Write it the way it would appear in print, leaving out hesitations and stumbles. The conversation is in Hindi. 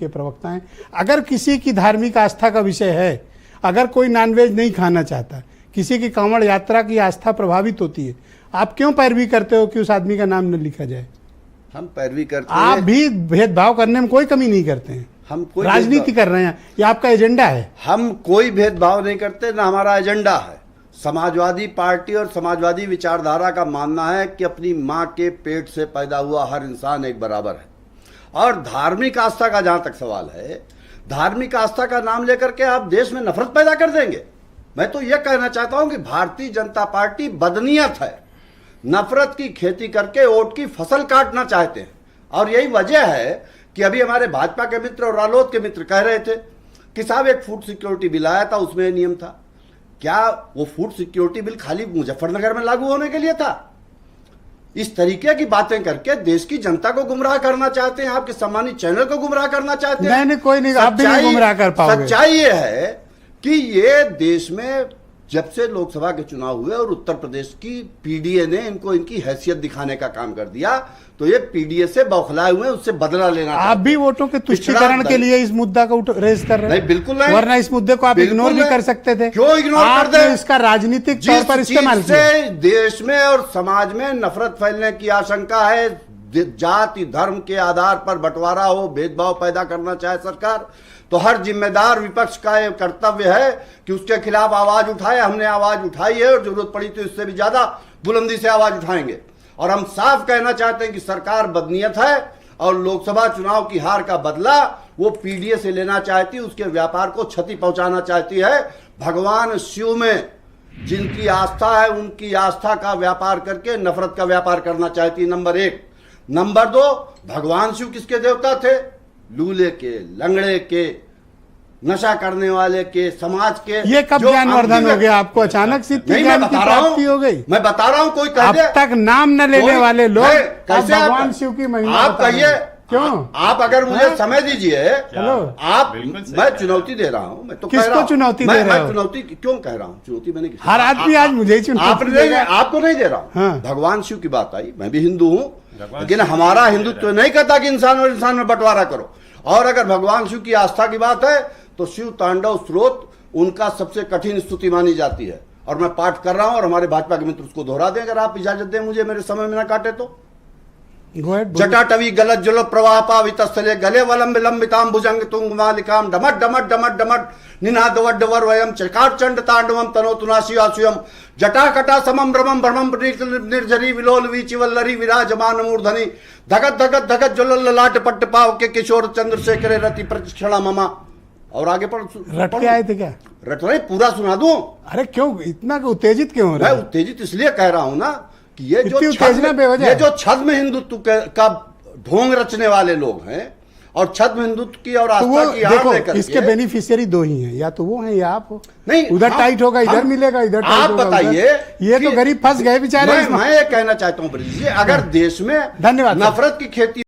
के प्रवक्ता हैं। अगर किसी की धार्मिक आस्था का विषय है, अगर कोई नॉनवेज नहीं खाना चाहता, किसी की कांवड़ यात्रा की आस्था प्रभावित होती है, आप क्यों पैरवी करते हो कि उस आदमी का नाम न लिखा जाए? हम पैरवी करते हैं। आप भी भेदभाव करने में कोई कमी नहीं करते हैं। हम कोई राजनीति कर रहे हैं, ये आपका एजेंडा है। हम कोई भेदभाव नहीं करते, ना हमारा एजेंडा है। समाजवादी पार्टी और समाजवादी विचारधारा का मानना है कि अपनी माँ के पेट से पैदा हुआ हर इंसान एक बराबर है। और धार्मिक आस्था का जहां तक सवाल है, धार्मिक आस्था का नाम लेकर के आप देश में नफरत पैदा कर देंगे। मैं तो यह कहना चाहता हूं कि भारतीय जनता पार्टी बदनीयत है, नफरत की खेती करके वोट की फसल काटना चाहते हैं। और यही वजह है कि अभी हमारे भाजपा के मित्र और रालोद के मित्र कह रहे थे कि साहब एक फूड सिक्योरिटी बिल आया था, उसमें नियम था। क्या वो फूड सिक्योरिटी बिल खाली मुजफ्फरनगर में लागू होने के लिए था? इस तरीके की बातें करके देश की जनता को गुमराह करना चाहते हैं, आपके सम्मानित चैनल को गुमराह करना चाहते हैं। नहीं, कोई नहीं, आप भी नहीं गुमराह कर पाओगे। सच्चाई ये है कि ये देश में जब से लोकसभा के चुनाव हुए और उत्तर प्रदेश की पीडीए ने इनको इनकी हैसियत दिखाने का काम कर दिया, तो ये पीडीए से बौखलाए हुए, उससे बदला लेना। आप भी वोटों के तुष्टीकरण के लिए इस मुद्दा को रेज कर रहे हैं? नहीं, बिल्कुल नहीं। वरना इस मुद्दे को आप इग्नोर भी कर सकते थे। क्यों इग्नोर कर दे? इसका राजनीतिक तौर पर इस्तेमाल किया। देश में और समाज में नफरत फैलने की आशंका है, जाति धर्म के आधार पर बंटवारा हो, भेदभाव पैदा करना चाहे सरकार, तो हर जिम्मेदार विपक्ष का यह कर्तव्य है कि उसके खिलाफ आवाज उठाए। हमने आवाज उठाई है और जरूरत पड़ी तो इससे भी ज्यादा बुलंदी से आवाज उठाएंगे। और हम साफ कहना चाहते हैं कि सरकार बदनीयत है और लोकसभा चुनाव की हार का बदला वो पीडीए से लेना चाहती है, उसके व्यापार को क्षति पहुंचाना चाहती है। भगवान शिव में जिनकी आस्था है, उनकी आस्था का व्यापार करके नफरत का व्यापार करना चाहती है, नंबर एक। नंबर दो, भगवान शिव किसके देवता थे? लूले के, लंगड़े के, नशा करने वाले के, समाज के। ये कब ज्ञानवर्धन हो गया आपको? अचानक से ज्ञान की प्राप्ति हो गई? मैं बता रहा हूं, कोई कह दे। अब तक नाम न लेने वाले लोग कैसे भगवान शिव की महिमा आप कहिए? क्यों? आप अगर मुझे समय दीजिए, चलो आप, मैं चुनौती दे रहा हूं। मैं तो किसको चुनौती दे रहे हो? मैं चुनौती क्यों कह रहा हूं? चुनौती मैंने हर आदमी आज मुझे चुनौती, आपको नहीं दे रहा हूं। हाँ। भगवान शिव की बात आई, मैं भी हिंदू हूं, लेकिन हमारा हिंदुत्व नहीं कहता कि इंसान और इंसान में बंटवारा करो। और अगर भगवान शिव की आस्था की बात है तो शिव तांडव स्रोत उनका सबसे कठिन स्तुति मानी जाती है। और मैं पाठ कर रहा हूं और हमारे भाजपा के मित्र उसको दोहरा दें, अगर आप इजाजत दें मुझे, मेरे समय में ना काटे तो। जटाटवी गलत जल प्रवाह पावितस्थले गले वलम विलंबिताम भुजंग तुंग मालिकाम डमट डमट डमट डमट निनाद वड्डवर वयम चकार चंड तांडवम तनोतुनासी आसुयम जटा कटा समम ब्रह्मम ब्रह्मम निर्झरी विलोल वीचिवल्लरी विराजमान मूर्धनि धगत धगत धगत ज्वल ललाट पट्ट पाव के किशोर चंद्रशेखर रति प्रतिक्षणा ममा। और आगे रट के आए थे क्या? रट रहे, पूरा सुना दूं? अरे क्यों इतना उत्तेजित क्यों हो रहा है? मैं उत्तेजित इसलिए कह रहा हूं ना कि ये जो छद्म हिंदुत्व का ढोंग रचने वाले लोग हैं और छद्म हिंदुत्व की और आस्था की आड़ लेकर इसके बेनिफिशियरी दो ही हैं, या तो वो हैं या आप हो। नहीं, उधर टाइट होगा, इधर मिलेगा, इधर टाइट आप होगा। बताइए, ये तो गरीब फंस गए बेचारे। मैं ये कहना चाहता हूं, अगर देश में धन्यवाद नफरत की खेती